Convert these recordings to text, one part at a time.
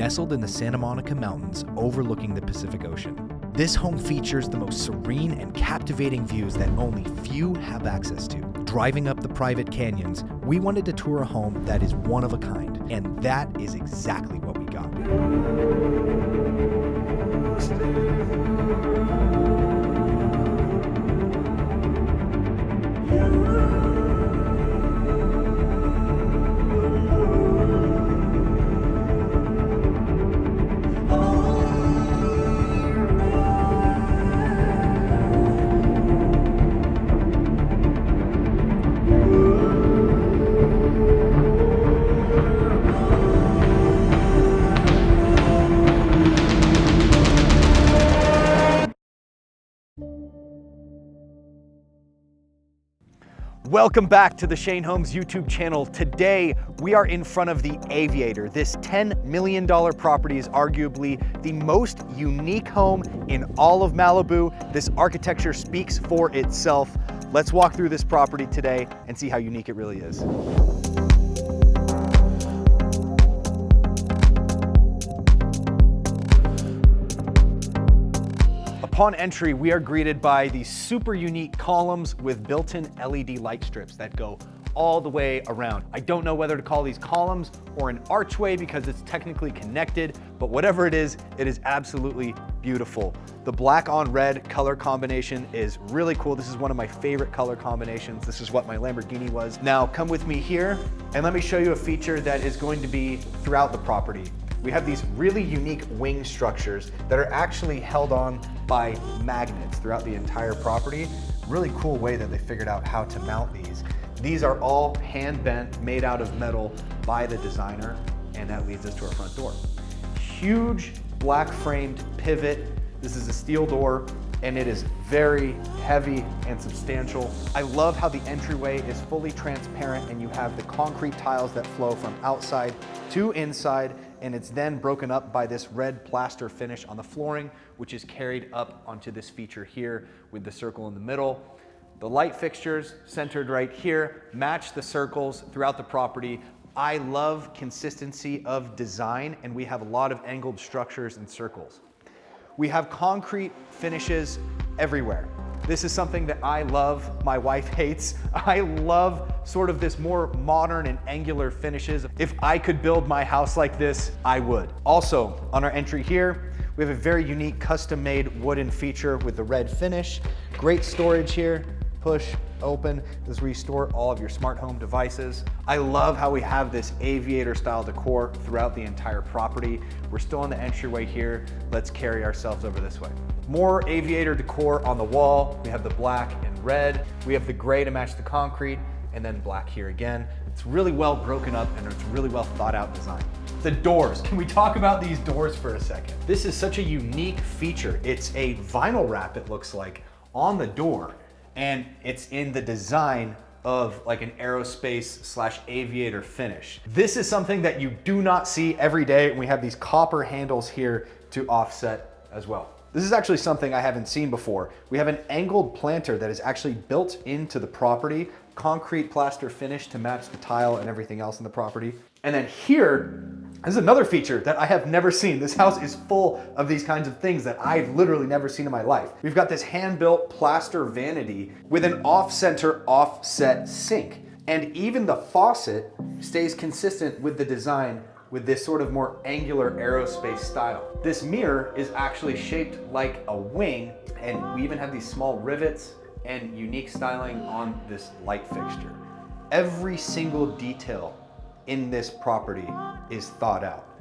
nestled in the Santa Monica Mountains overlooking the Pacific Ocean. This home features the most serene and captivating views that only few have access to. Driving up the private canyons, we wanted to tour a home that is one of a kind, and that is exactly what we got. Welcome back to the Shane Homes YouTube channel. Today, we are in front of the Aviator. This $10 million property is arguably the most unique home in all of Malibu. This architecture speaks for itself. Let's walk through this property today and see how unique it really is. Upon entry, we are greeted by these super unique columns with built-in LED light strips that go all the way around. I don't know whether to call these columns or an archway because it's technically connected, but whatever it is absolutely beautiful. The black on red color combination is really cool. This is one of my favorite color combinations. This is what my Lamborghini was. Now come with me here and let me show you a feature that is going to be throughout the property. We have these really unique wing structures that are actually held on by magnets throughout the entire property. Really cool way that they figured out how to mount these. These are all hand bent, made out of metal by the designer, and that leads us to our front door. Huge black framed pivot. This is a steel door, and it is very heavy and substantial. I love how the entryway is fully transparent and you have the concrete tiles that flow from outside to inside, and it's then broken up by this red plaster finish on the flooring, which is carried up onto this feature here with the circle in the middle. The light fixtures centered right here match the circles throughout the property. I love consistency of design, and we have a lot of angled structures and circles. We have concrete finishes everywhere. This is something that I love, my wife hates. I love sort of this more modern and angular finishes. If I could build my house like this, I would. Also, on our entry here, we have a very unique custom-made wooden feature with the red finish. Great storage here. Push, open. This is where you store all of your smart home devices. I love how we have this Aviator style decor throughout the entire property. We're still on the entryway here. Let's carry ourselves over this way. More Aviator decor on the wall. We have the black and red. We have the gray to match the concrete, and then black here again. It's really well broken up and it's really well thought out design. The doors, can we talk about these doors for a second? This is such a unique feature. It's a vinyl wrap, it looks like, on the door. And it's in the design of like an aerospace / aviator finish. This is something that you do not see every day, and we have these copper handles here to offset as well. This is actually something I haven't seen before. We have an angled planter that is actually built into the property, concrete plaster finish to match the tile and everything else in the property. And then here, this is another feature that I have never seen. This house is full of these kinds of things that I've literally never seen in my life. We've got this hand-built plaster vanity with an off-center offset sink. And even the faucet stays consistent with the design with this sort of more angular aerospace style. This mirror is actually shaped like a wing, and we even have these small rivets and unique styling on this light fixture. Every single detail in this property is thought out.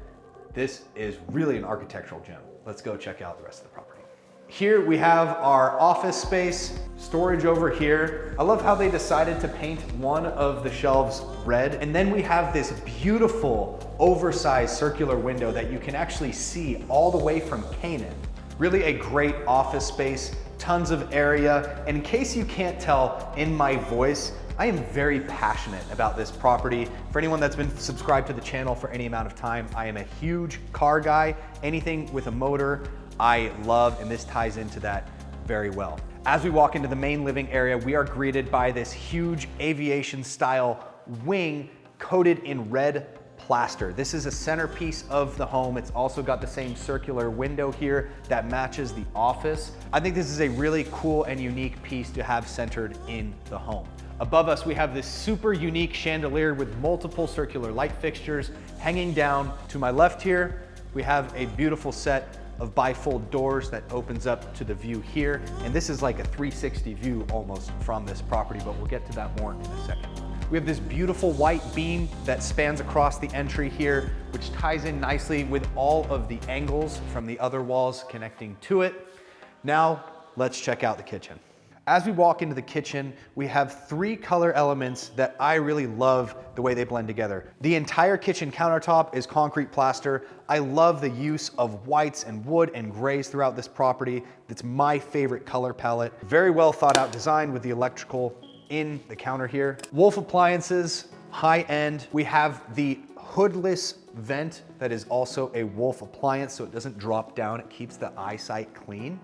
This is really an architectural gem. Let's go check out the rest of the property. Here we have our office space, storage over here. I love how they decided to paint one of the shelves red. And then we have this beautiful oversized circular window that you can actually see all the way from Cayman. Really a great office space, tons of area. And in case you can't tell in my voice, I am very passionate about this property. For anyone that's been subscribed to the channel for any amount of time, I am a huge car guy. Anything with a motor, I love, and this ties into that very well. As we walk into the main living area, we are greeted by this huge aviation style wing coated in red plaster. This is a centerpiece of the home. It's also got the same circular window here that matches the office. I think this is a really cool and unique piece to have centered in the home. Above us, we have this super unique chandelier with multiple circular light fixtures hanging down. To my left here, we have a beautiful set of bifold doors that opens up to the view here. And this is like a 360 view almost from this property, but we'll get to that more in a second. We have this beautiful white beam that spans across the entry here, which ties in nicely with all of the angles from the other walls connecting to it. Now, let's check out the kitchen. As we walk into the kitchen, we have three color elements that I really love the way they blend together. The entire kitchen countertop is concrete plaster. I love the use of whites and wood and grays throughout this property. That's my favorite color palette. Very well thought out design with the electrical in the counter here. Wolf appliances, high end. We have the hoodless vent that is also a Wolf appliance, so it doesn't drop down. It keeps the eyesight clean.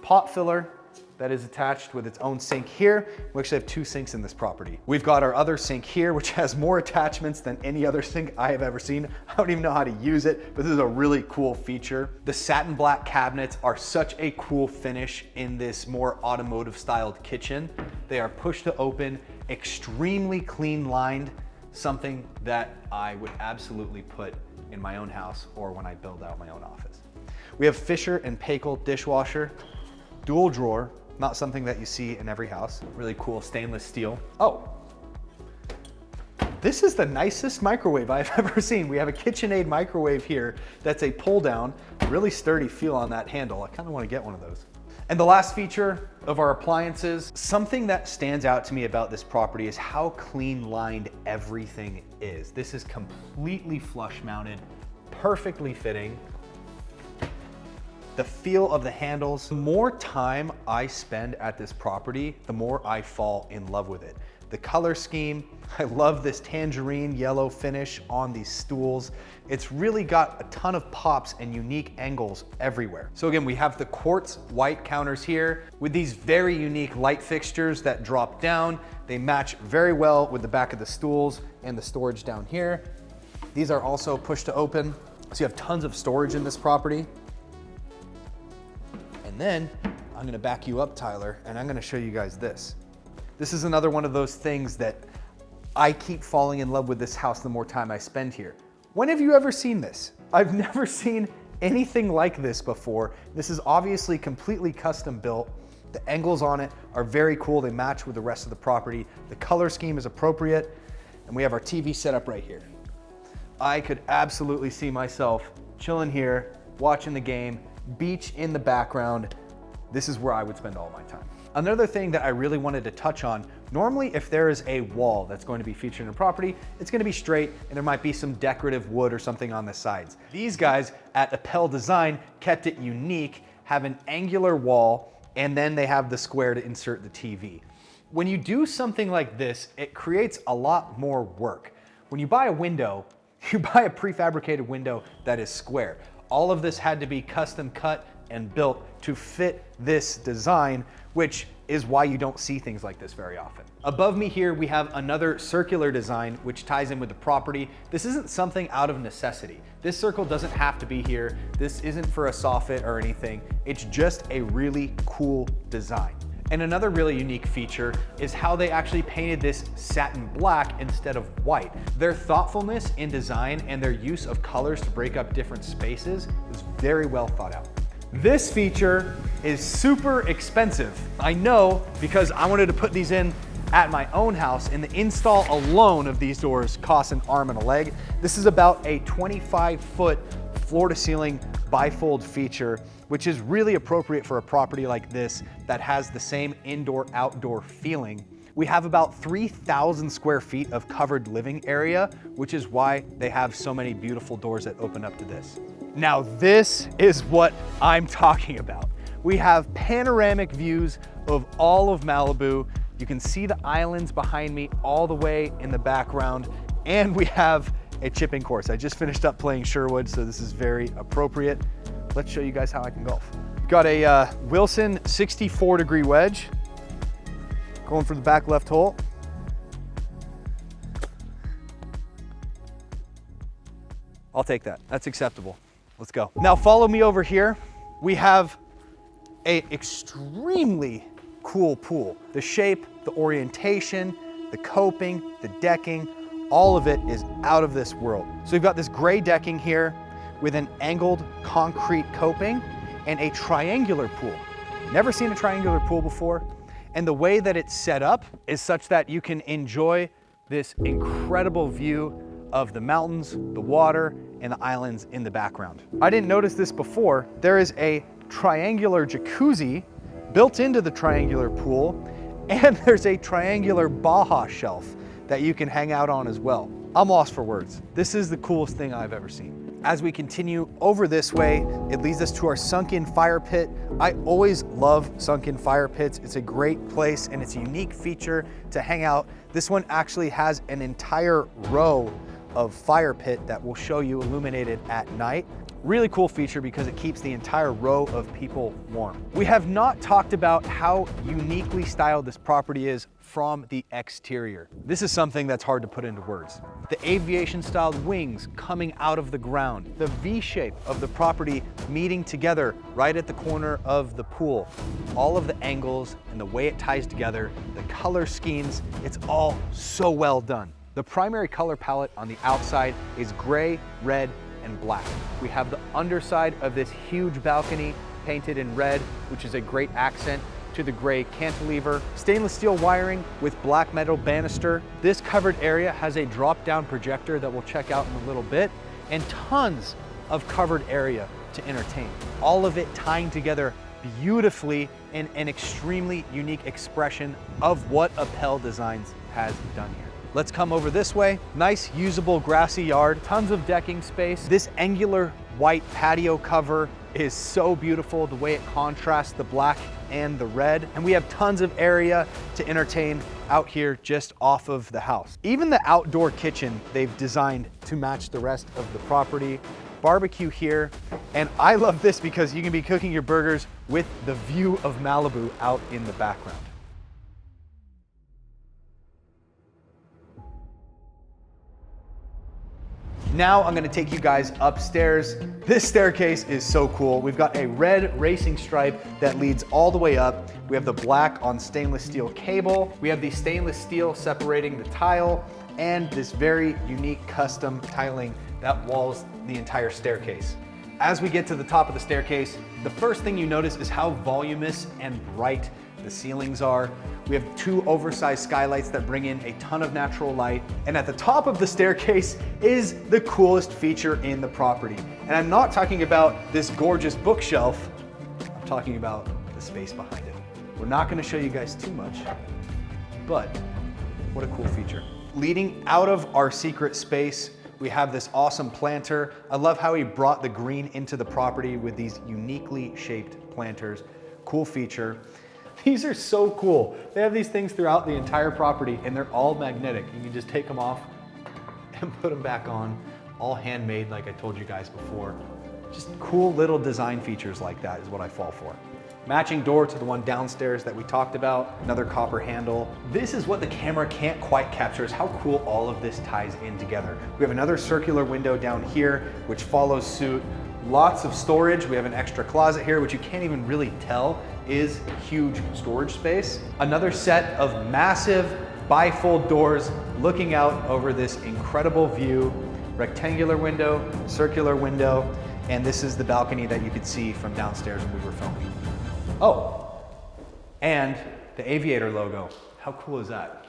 Pot filler that is attached with its own sink here. We actually have two sinks in this property. We've got our other sink here, which has more attachments than any other sink I have ever seen. I don't even know how to use it, but this is a really cool feature. The satin black cabinets are such a cool finish in this more automotive styled kitchen. They are push to open, extremely clean lined, something that I would absolutely put in my own house or when I build out my own office. We have Fisher and Paykel dishwasher, dual drawer, not something that you see in every house. Really cool stainless steel. Oh, this is the nicest microwave I've ever seen. We have a KitchenAid microwave here that's a pull down, really sturdy feel on that handle. I kind of want to get one of those. And the last feature of our appliances, something that stands out to me about this property is how clean lined everything is. This is completely flush mounted, perfectly fitting. The feel of the handles. The more time I spend at this property, the more I fall in love with it. The color scheme, I love this tangerine yellow finish on these stools. It's really got a ton of pops and unique angles everywhere. So again, we have the quartz white counters here with these very unique light fixtures that drop down. They match very well with the back of the stools and the storage down here. These are also push to open. So you have tons of storage in this property. And then I'm gonna back you up, Tyler, and I'm gonna show you guys this. This is another one of those things that I keep falling in love with this house the more time I spend here. When have you ever seen this? I've never seen anything like this before. This is obviously completely custom built. The angles on it are very cool. They match with the rest of the property. The color scheme is appropriate. And we have our TV set up right here. I could absolutely see myself chilling here, watching the game, beach in the background. This is where I would spend all my time. Another thing that I really wanted to touch on, normally if there is a wall that's going to be featured in a property, it's going to be straight and there might be some decorative wood or something on the sides. These guys at Apel Design kept it unique, have an angular wall, and then they have the square to insert the TV. When you do something like this, it creates a lot more work. When you buy a window, you buy a prefabricated window that is square. All of this had to be custom cut and built to fit this design, which is why you don't see things like this very often. Above me here, we have another circular design, which ties in with the property. This isn't something out of necessity. This circle doesn't have to be here. This isn't for a soffit or anything. It's just a really cool design. And another really unique feature is how they actually painted this satin black instead of white. Their thoughtfulness in design and their use of colors to break up different spaces is very well thought out. This feature is super expensive. I know because I wanted to put these in at my own house, and the install alone of these doors costs an arm and a leg. This is about a 25-foot floor to ceiling bifold feature, which is really appropriate for a property like this that has the same indoor-outdoor feeling. We have about 3,000 square feet of covered living area, which is why they have so many beautiful doors that open up to this. Now, this is what I'm talking about. We have panoramic views of all of Malibu. You can see the islands behind me all the way in the background, and we have a chipping course. I just finished up playing Sherwood, so this is very appropriate. Let's show you guys how I can golf. Got a Wilson 64-degree wedge, going for the back left hole. I'll take that. That's acceptable. Let's go. Now follow me over here. We have a extremely cool pool. The shape, the orientation, the coping, the decking, all of it is out of this world. So we've got this gray decking here with an angled concrete coping and a triangular pool. Never seen a triangular pool before. And the way that it's set up is such that you can enjoy this incredible view of the mountains, the water, and the islands in the background. I didn't notice this before. There is a triangular jacuzzi built into the triangular pool, and there's a triangular Baja shelf that you can hang out on as well. I'm lost for words. This is the coolest thing I've ever seen. As we continue over this way, it leads us to our sunken fire pit. I always love sunken fire pits. It's a great place and it's a unique feature to hang out. This one actually has an entire row of fire pit that will show you illuminated at night. Really cool feature because it keeps the entire row of people warm. We have not talked about how uniquely styled this property is from the exterior. This is something that's hard to put into words. The aviation styled wings coming out of the ground, the V shape of the property meeting together right at the corner of the pool, all of the angles and the way it ties together, the color schemes, it's all so well done. The primary color palette on the outside is gray, red, and black. We have the underside of this huge balcony painted in red, which is a great accent to the gray cantilever. Stainless steel wiring with black metal banister. This covered area has a drop-down projector that we'll check out in a little bit, and tons of covered area to entertain. All of it tying together beautifully in an extremely unique expression of what Apel Designs has done here. Let's come over this way. Nice, usable grassy yard, tons of decking space. This angular white patio cover is so beautiful, the way it contrasts the black and the red. And we have tons of area to entertain out here just off of the house. Even the outdoor kitchen they've designed to match the rest of the property. Barbecue here. And I love this because you can be cooking your burgers with the view of Malibu out in the background. Now I'm gonna take you guys upstairs. This staircase is so cool. We've got a red racing stripe that leads all the way up. We have the black on stainless steel cable. We have the stainless steel separating the tile and this very unique custom tiling that walls the entire staircase. As we get to the top of the staircase, the first thing you notice is how voluminous and bright the ceilings are. We have two oversized skylights that bring in a ton of natural light. And at the top of the staircase is the coolest feature in the property. And I'm not talking about this gorgeous bookshelf. I'm talking about the space behind it. We're not gonna show you guys too much, but what a cool feature. Leading out of our secret space, we have this awesome planter. I love how he brought the green into the property with these uniquely shaped planters. Cool feature. These are so cool. They have these things throughout the entire property and they're all magnetic. You can just take them off and put them back on. All handmade, like I told you guys before. Just cool little design features like that is what I fall for. Matching door to the one downstairs that we talked about, another copper handle. This is what the camera can't quite capture, is how cool all of this ties in together. We have another circular window down here, which follows suit. Lots of storage. We have an extra closet here, which you can't even really tell is huge storage space. Another set of massive bifold doors looking out over this incredible view. Rectangular window, circular window, and this is the balcony that you could see from downstairs when we were filming. Oh, and the Aviator logo. How cool is that?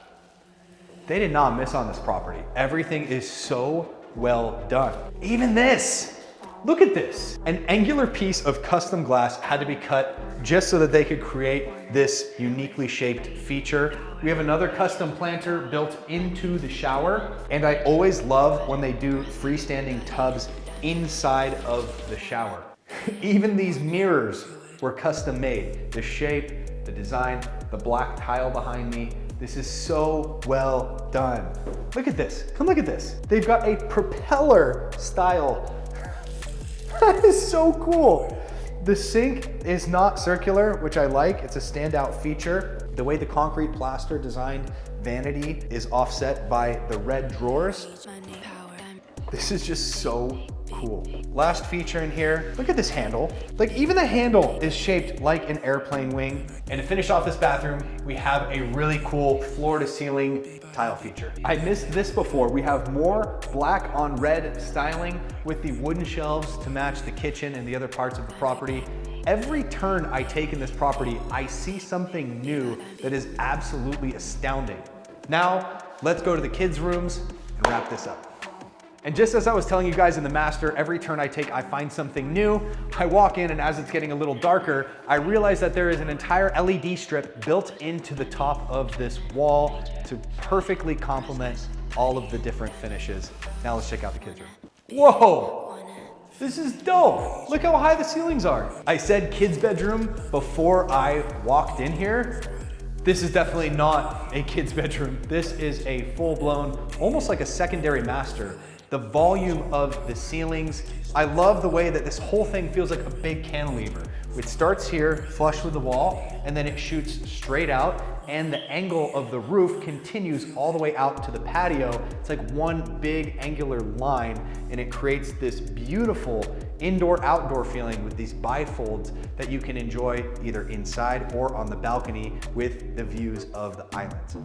They did not miss on this property. Everything is so well done. Even this. Look at this. An angular piece of custom glass had to be cut just so that they could create this uniquely shaped feature. We have another custom planter built into the shower, and I always love when they do freestanding tubs inside of the shower. Even these mirrors were custom made. The shape, the design, the black tile behind me. This is so well done. Look at this. Come look at this. They've got a propeller style. That is so cool. The sink is not circular, which I like. It's a standout feature. The way the concrete plaster designed vanity is offset by the red drawers. This is just so cool. Last feature in here, look at this handle. Like even the handle is shaped like an airplane wing. And to finish off this bathroom, we have a really cool floor to ceiling tile feature. I missed this before. We have more black on red styling with the wooden shelves to match the kitchen and the other parts of the property. Every turn I take in this property, I see something new that is absolutely astounding. Now, let's go to the kids' rooms and wrap this up. And just as I was telling you guys in the master, every turn I take, I find something new. I walk in and as it's getting a little darker, I realize that there is an entire LED strip built into the top of this wall to perfectly complement all of the different finishes. Now let's check out the kids' room. Whoa! This is dope. Look how high the ceilings are. I said kids' bedroom before I walked in here. This is definitely not a kid's bedroom. This is a full-blown, almost like a secondary master. The volume of the ceilings. I love the way that this whole thing feels like a big cantilever. It starts here, flush with the wall, and then it shoots straight out, and the angle of the roof continues all the way out to the patio. It's like one big angular line, and it creates this beautiful indoor-outdoor feeling with these bifolds that you can enjoy either inside or on the balcony with the views of the islands.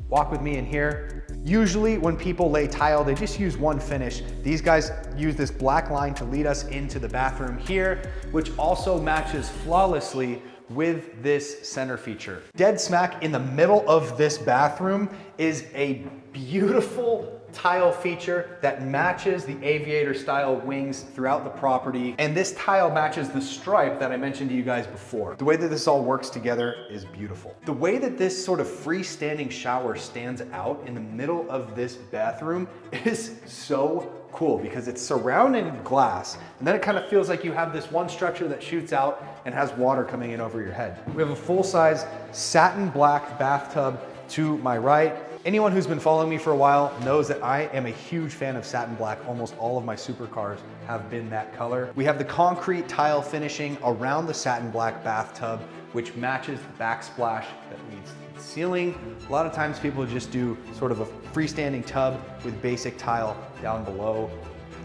Walk with me in here. Usually when people lay tile, they just use one finish. These guys use this black line to lead us into the bathroom here, which also matches flawlessly with this center feature. Dead smack in the middle of this bathroom is a beautiful tile feature that matches the Aviator style wings throughout the property. And this tile matches the stripe that I mentioned to you guys before. The way that this all works together is beautiful. The way that this sort of freestanding shower stands out in the middle of this bathroom is so cool because it's surrounded in glass. And then it kind of feels like you have this one structure that shoots out and has water coming in over your head. We have a full-size satin black bathtub to my right. Anyone who's been following me for a while knows that I am a huge fan of satin black. Almost all of my supercars have been that color. We have the concrete tile finishing around the satin black bathtub, which matches the backsplash that leads to the ceiling. A lot of times people just do sort of a freestanding tub with basic tile down below.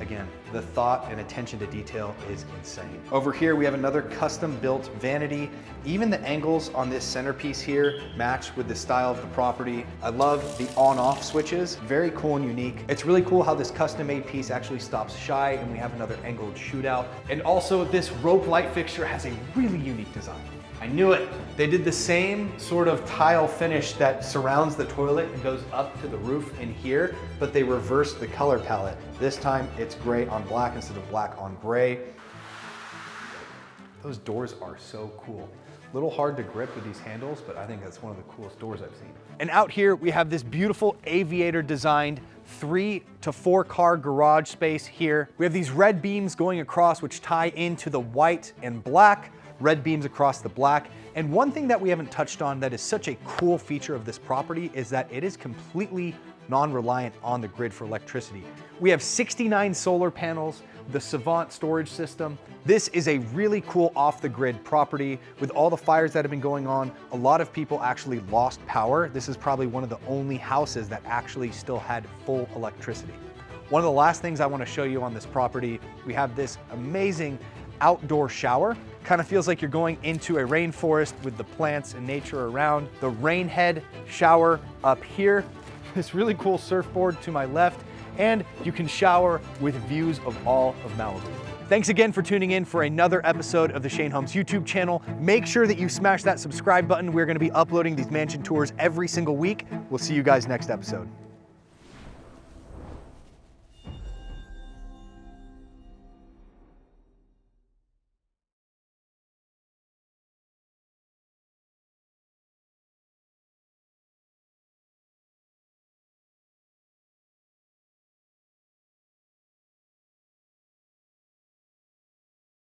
Again, the thought and attention to detail is insane. Over here, we have another custom built vanity. Even the angles on this centerpiece here match with the style of the property. I love the on-off switches, very cool and unique. It's really cool how this custom made piece actually stops shy and we have another angled shootout. And also this rope light fixture has a really unique design. I knew it. They did the same sort of tile finish that surrounds the toilet and goes up to the roof in here, but they reversed the color palette. This time it's gray on black instead of black on gray. Those doors are so cool. A little hard to grip with these handles, but I think that's one of the coolest doors I've seen. And out here we have this beautiful Aviator designed 3 to 4 car garage space here. We have these red beams going across which tie into the white and black. Red beams across the black. And one thing that we haven't touched on that is such a cool feature of this property is that it is completely non-reliant on the grid for electricity. We have 69 solar panels, the Savant storage system. This is a really cool off-the-grid property. With all the fires that have been going on, a lot of people actually lost power. This is probably one of the only houses that actually still had full electricity. One of the last things I want to show you on this property, we have this amazing outdoor shower. Kind of feels like you're going into a rainforest with the plants and nature around. The rain head shower up here. This really cool surfboard to my left, and you can shower with views of all of Malibu. Thanks again for tuning in for another episode of the Shane Homes YouTube channel. Make sure that you smash that subscribe button. We're going to be uploading these mansion tours every single week. We'll see you guys next episode.